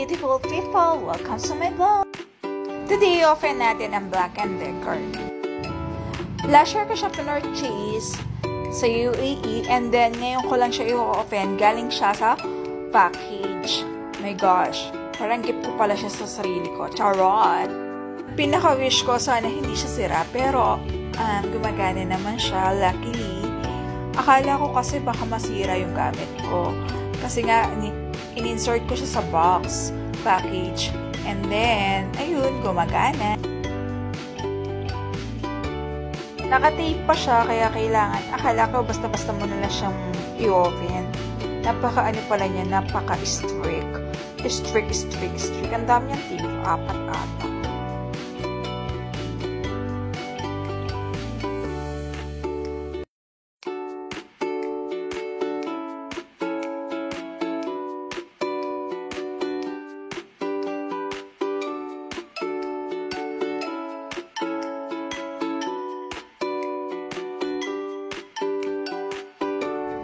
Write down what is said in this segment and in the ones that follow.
beautiful people! Welcome to my vlog! Today, open natin ang Black & Decker. Last year ko siya pinorchase sa UAE and then ngayon ko lang siya i-open. Galing siya sa package. My gosh! Parang gift ko pala siya sa sarili ko. Charot! Pinaka-wish ko sana hindi siya sira pero gumagana naman siya. Luckily, akala ko kasi baka masira yung gamit ko. Kasi nga, in-insert ko siya sa box, package, and then, ayun, gumagana. Nakatape pa siya, kaya kailangan, akala ko basta-basta mo na lang siyang i-open. Napaka-ano pala niya, napaka-strict. Strict. Ang dami niyang tape, 4 ata.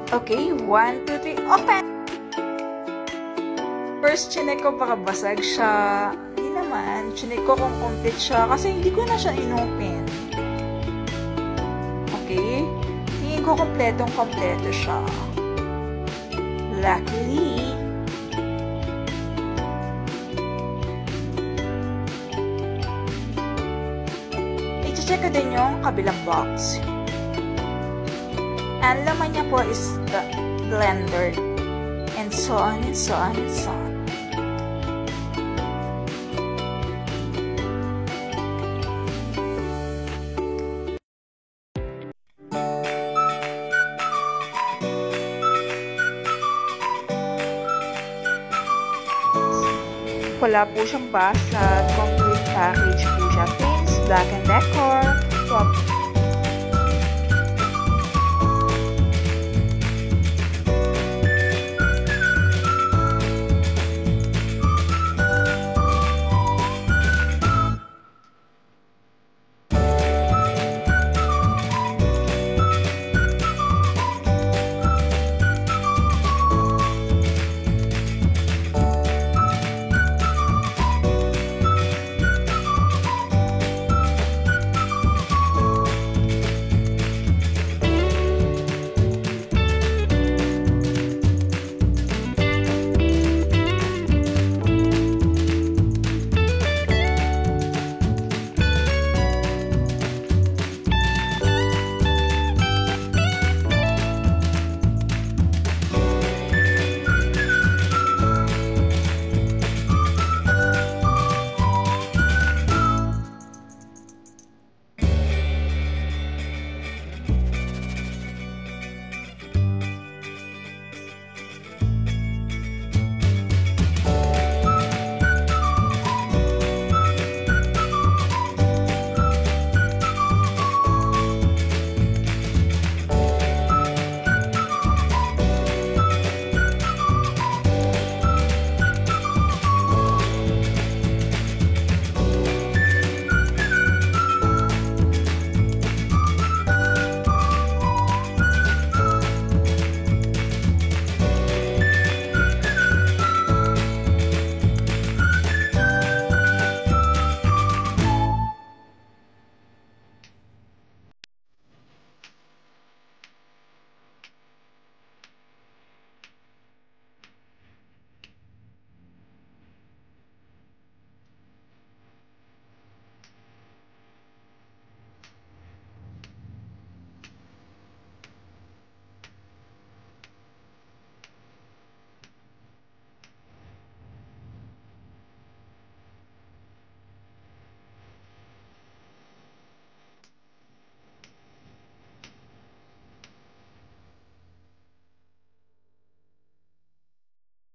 Okay, 1, 2, 3, open! First, chinek ko baka basag siya. Hindi naman. Chinek ko kung complete siya kasi hindi ko na siya inopen. Okay? Tingin ko kompletong-kompleto siya. Luckily, i-check ko din yung kabilang box. Ang laman niya po is the blender. And so on and so on and so on. Wala po siyang basag. Complete package po siya. Thanks, Black & Decker.